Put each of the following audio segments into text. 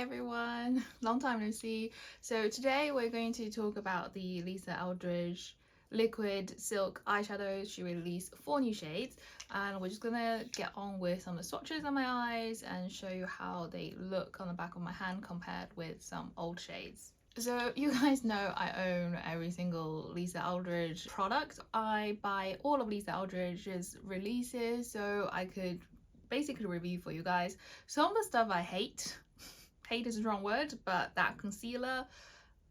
everyone, long time no see. So today we're going to talk about the Lisa Eldridge Liquid Silk Eyeshadow. She released 4 new shades and we're just gonna get on with some of the swatches on my eyes and show you how they look on the back of my hand compared with some old shades. So you guys know I own every single Lisa Eldridge product. I buy all of Lisa Eldridge's releases so I could basically review for you guys. Some of the stuff I hate is a strong word, but that concealer,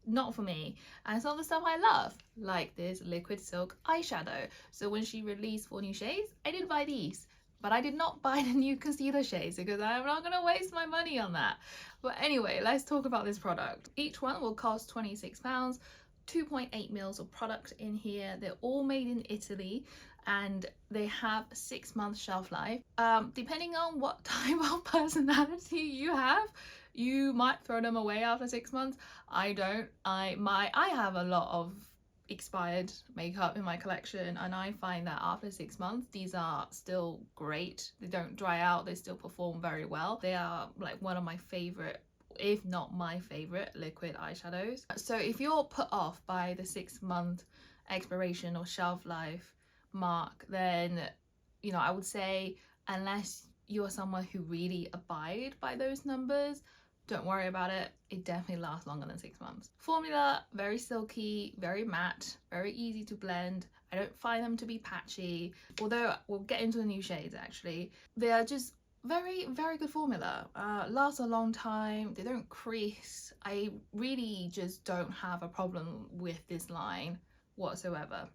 not for me. And some of the stuff I love, like this Liquid Silk Eyeshadow. So when she released 4 new shades, I did buy these. But I did not buy the new concealer shades because I'm not going to waste my money on that. But anyway, let's talk about this product. Each one will cost £26. 2.8 mils of product in here. They're all made in Italy and they have a 6-month shelf life. Depending on what type of personality you have, you might throw them away after 6 months. I don't. I have a lot of expired makeup in my collection and I find that after 6 months these are still great. They don't dry out, they still perform very well. They are like one of my favorite, if not my favorite, liquid eyeshadows. So if you're put off by the 6-month expiration or shelf life mark, then I would say unless you're someone who really abide by those numbers, don't worry about it. It definitely lasts longer than 6 months. Formula, very silky, very matte, very easy to blend. I don't find them to be patchy, although we'll get into the new shades actually. They are just very good formula. Lasts a long time, they don't crease. I really just don't have a problem with this line whatsoever.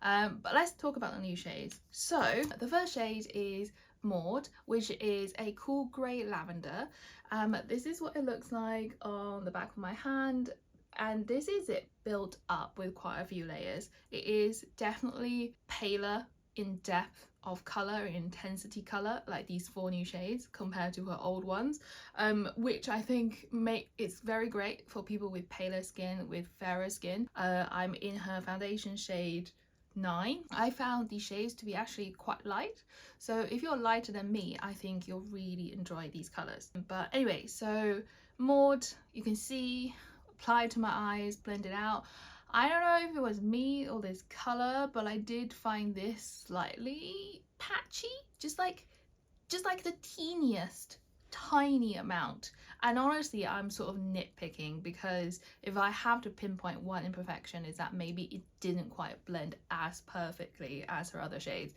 But let's talk about the new shades. So the first shade is Maude, which is a cool grey lavender. This is what it looks like on the back of my hand, and this is it built up with quite a few layers. It is definitely paler in depth of color, intensity color, like these 4 new shades compared to her old ones, which I think it's very great for people with paler skin, with fairer skin. I'm in her foundation shade 9. I found these shades to be actually quite light, so if you're lighter than me, I think you'll really enjoy these colors. But anyway, so Maude, you can see, applied to my eyes, blended out. I don't know if it was me or this color, but I did find this slightly patchy, just like the teeniest tiny amount. And honestly, I'm sort of nitpicking because if I have to pinpoint one imperfection, is that maybe it didn't quite blend as perfectly as her other shades.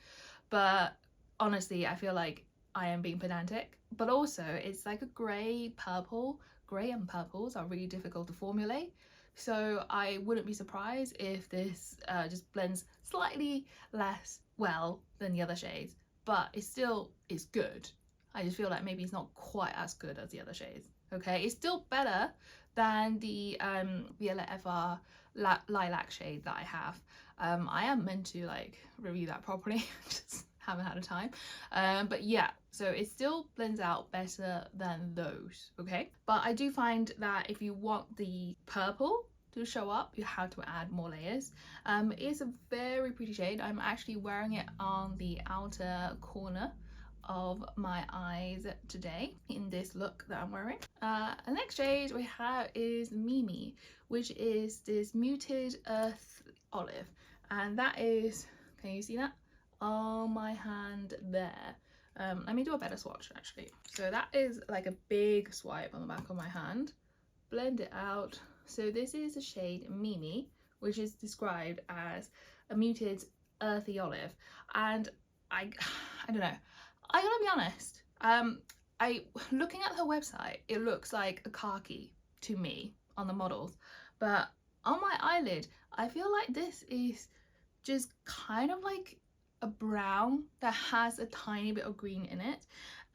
But honestly, I feel like I am being pedantic. But also it's like a grey purple. Grey and purples are really difficult to formulate, so I wouldn't be surprised if this just blends slightly less well than the other shades, but it still is good. I just feel like maybe it's not quite as good as the other shades. Okay, it's still better than the Violet Ever lilac shade that I have. I am meant to like review that properly, just haven't had a time. But yeah, so it still blends out better than those, okay? But I do find that if you want the purple to show up, you have to add more layers. It is a very pretty shade. I'm actually wearing it on the outer corner of my eyes today in this look that I'm wearing. The next shade we have is Mimi, which is this muted earth olive, and that is, can you see that on my hand there? Let me do a better swatch actually. So that is like a big swipe on the back of my hand. Blend it out. So this is the shade Mimi, which is described as a muted earthy olive, and I don't know, I gotta be honest, looking at her website, it looks like a khaki to me on the models, but on my eyelid I feel like this is just kind of like a brown that has a tiny bit of green in it.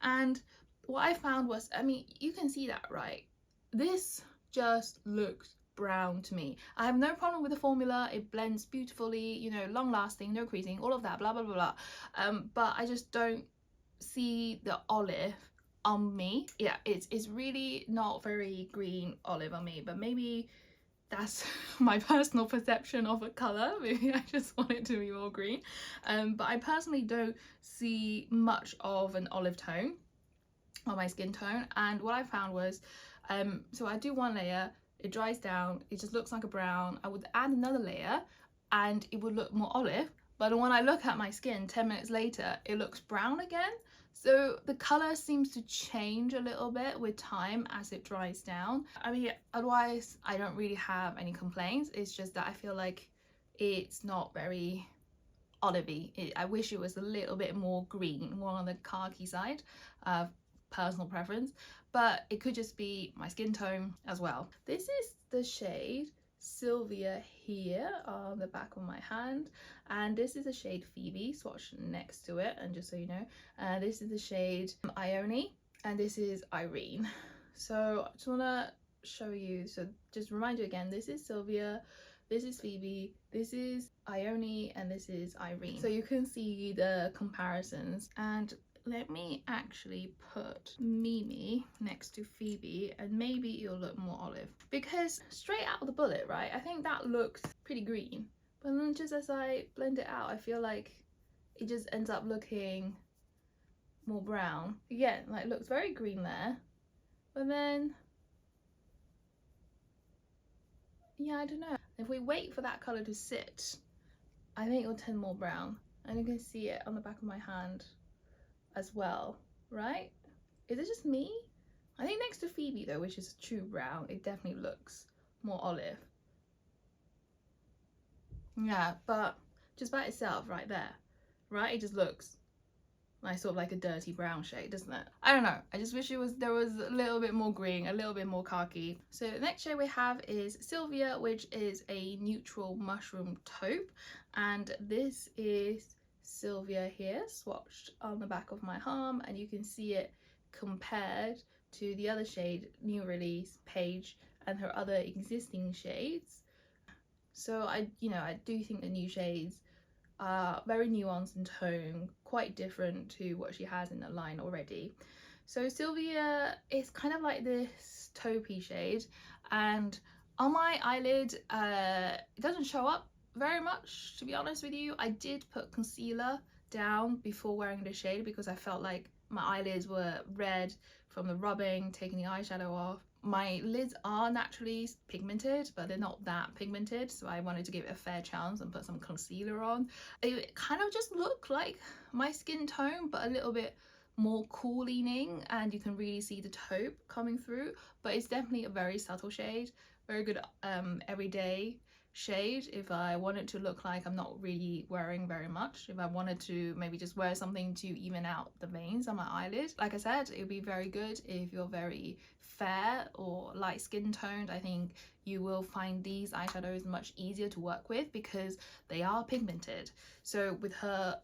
And what I found was, I mean, you can see that, right? This just looks brown to me. I have no problem with the formula, it blends beautifully, long lasting, no creasing, all of that, blah blah blah blah. But I just don't see the olive on me. Yeah, it's really not very green olive on me, but maybe that's my personal perception of a color. Maybe I just want it to be more green. But I personally don't see much of an olive tone on my skin tone, and what I found was So I do one layer, it dries down, it just looks like a brown. I would add another layer and it would look more olive, but when I look at my skin 10 minutes later, it looks brown again. So the color seems to change a little bit with time as it dries down. I mean, otherwise I don't really have any complaints. It's just that I feel like it's not very olivey. I wish it was a little bit more green, more on the khaki side, personal preference, but it could just be my skin tone as well. This is the shade Sylvia here on the back of my hand, and this is the shade Phoebe swatched next to it. And just so you know, this is the shade Ione, and this is Irene. So I just want to show you, so just remind you again, this is Sylvia, this is Phoebe, this is Ione, and this is Irene. So you can see the comparisons. And let me actually put Mimi next to Phoebe and maybe it'll look more olive, because straight out of the bullet, right, I think that looks pretty green, but then just as I blend it out, I feel like it just ends up looking more brown again. Like, it looks very green there, but then yeah, I don't know, if we wait for that color to sit, I think it'll turn more brown. And you can see it on the back of my hand as well, right? Is it just me? I think next to Phoebe though, which is true brown, it definitely looks more olive. Yeah, but just by itself right there, right, it just looks like sort of like a dirty brown shade, doesn't it? I don't know, I just wish there was a little bit more green, a little bit more khaki. So the next shade we have is Sylvia, which is a neutral mushroom taupe, and this is Sylvia here swatched on the back of my arm, and you can see it compared to the other shade, new release Paige, and her other existing shades. So I do think the new shades are very nuanced in tone, quite different to what she has in the line already. So Sylvia is kind of like this taupey shade, and on my eyelid it doesn't show up very much, to be honest with you. I did put concealer down before wearing the shade because I felt like my eyelids were red from the rubbing, taking the eyeshadow off. My lids are naturally pigmented, but they're not that pigmented, so I wanted to give it a fair chance and put some concealer on. It kind of just looked like my skin tone, but a little bit more cool leaning, and you can really see the taupe coming through, but it's definitely a very subtle shade, very good everyday shade if I wanted to look like I'm not really wearing very much, if I wanted to maybe just wear something to even out the veins on my eyelid. Like I said, it would be very good if you're very fair or light skin toned. I think you will find these eyeshadows much easier to work with because they are pigmented. So with her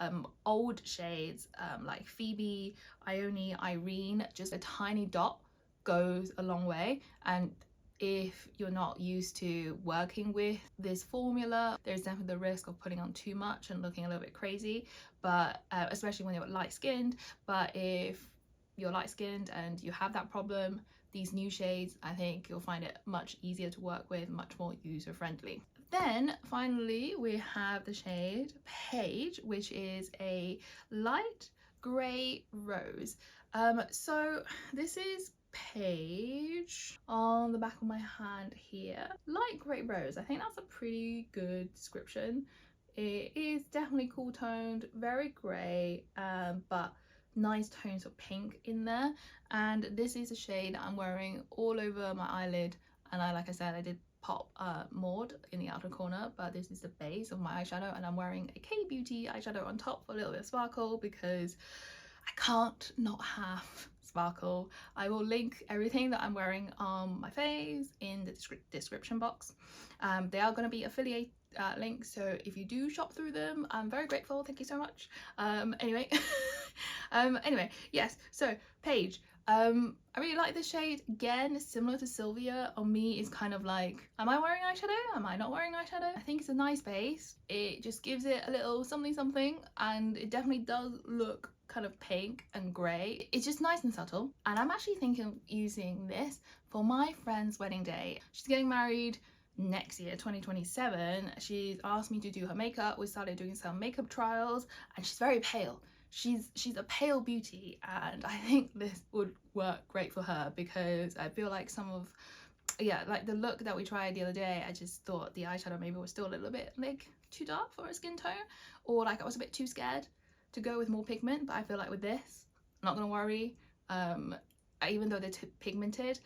old shades like Phoebe, Ione, Irene, just a tiny dot goes a long way. And if you're not used to working with this formula, there's definitely the risk of putting on too much and looking a little bit crazy, but especially when you're light skinned. But if you're light skinned and you have that problem, these new shades, I think you'll find it much easier to work with, much more user friendly. Then finally we have the shade Paige, which is a light grey rose. So this is Paige on the back of my hand here. Light grey rose, I think that's a pretty good description. It is definitely cool toned, very grey, but nice tones of pink in there. And this is a shade I'm wearing all over my eyelid, and like I said, I did pop Maude in the outer corner, but this is the base of my eyeshadow, and I'm wearing a K-Beauty eyeshadow on top for a little bit of sparkle because I can't not have sparkle. I will link everything that I'm wearing on my face in the description box. They are going to be affiliate links, so if you do shop through them, I'm very grateful, thank you so much. Anyway anyway, yes, so Paige, I really like this shade. Again, similar to Sylvia, on me is kind of like, am I wearing eyeshadow, am I not wearing eyeshadow? I think it's a nice base. It just gives it a little something something, and it definitely does look kind of pink and grey. It's just nice and subtle, and I'm actually thinking of using this for my friend's wedding day. She's getting married next year, 2027. She's asked me to do her makeup. We started doing some makeup trials, and she's very pale. she's a pale beauty, and I think this would work great for her because I feel like some of, yeah, like the look that we tried the other day, I just thought the eyeshadow maybe was still a little bit like too dark for her skin tone, or like I was a bit too scared to go with more pigment. But I feel like with this, I'm not gonna worry. Even though they're pigmented,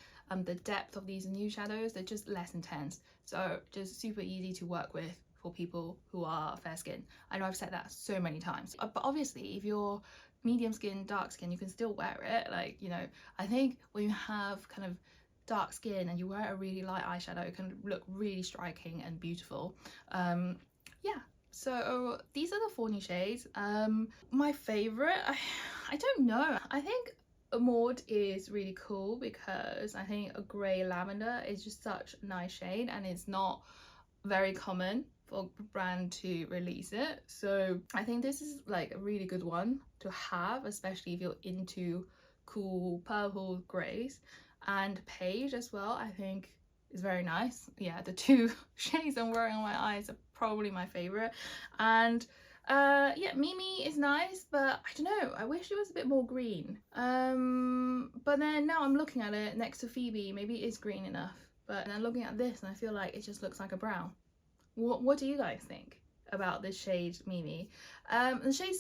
the depth of these new shadows, they're just less intense, so just super easy to work with for people who are fair skin. I know I've said that so many times, but obviously if you're medium skin, dark skin, you can still wear it. Like, you know, I think when you have kind of dark skin and you wear a really light eyeshadow, it can look really striking and beautiful. Yeah, so these are the 4 new shades. My favorite, I don't know, I think Maude is really cool because I think a grey lavender is just such a nice shade, and it's not very common for a brand to release it, so I think this is like a really good one to have, especially if you're into cool purple greys. And Paige as well, I think is very nice. Yeah, the 2 shades I'm wearing on my eyes are probably my favorite. And yeah, Mimi is nice, but I don't know, I wish it was a bit more green. But then now I'm looking at it next to Phoebe, maybe it is green enough, but then looking at this and I feel like it just looks like a brown. What do you guys think about this shade Mimi? The shade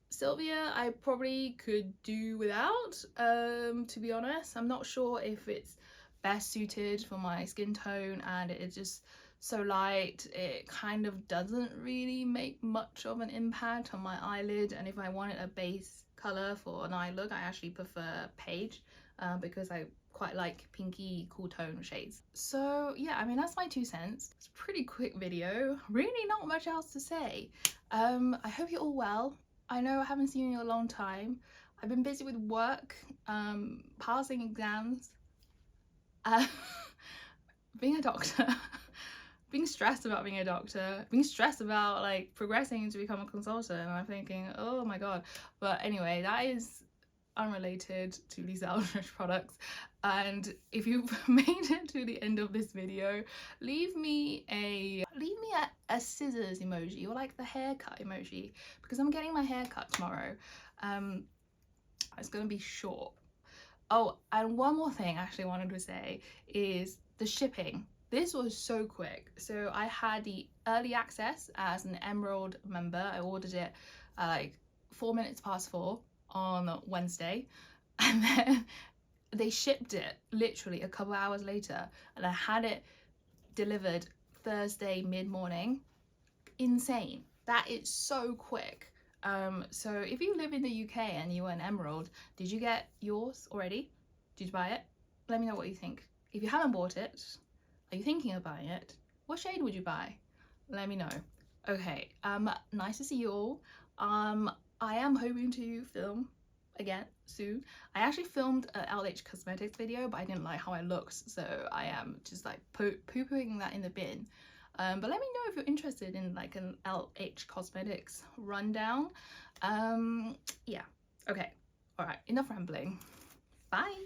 Sylvia I probably could do without, to be honest. I'm not sure if it's best suited for my skin tone, and it's just so light, it kind of doesn't really make much of an impact on my eyelid. And if I wanted a base color for an eye look, I actually prefer Paige, because I quite like pinky cool tone shades. So yeah, I mean, that's my 2 cents. It's a pretty quick video, really not much else to say. I hope you're all well. I know I haven't seen you in a long time. I've been busy with work, passing exams, being a doctor, being stressed about being a doctor, being stressed about like progressing to become a consultant, and I'm thinking, oh my god. But anyway, that is unrelated to these Eldridge products. And if you've made it to the end of this video, leave me a scissors emoji, or like the haircut emoji, because I'm getting my hair cut tomorrow. It's gonna be short. Oh, and one more thing I actually wanted to say is the shipping. This was so quick. So I had the early access as an Emerald member. I ordered it like 4:04 on Wednesday, and then they shipped it literally a couple hours later, and I had it delivered Thursday mid-morning. Insane. That is so quick. So if you live in the UK and you were an Emerald, did you get yours already? Did you buy it? Let me know what you think. If you haven't bought it, are you thinking of buying it? What shade would you buy? Let me know. Okay, nice to see you all. I am hoping to film again soon. I actually filmed an Eldridge cosmetics video, but I didn't like how I looked, so I am just like poo-pooing that in the bin. But let me know if you're interested in like an Eldridge cosmetics rundown. Yeah, okay, all right, enough rambling. Bye.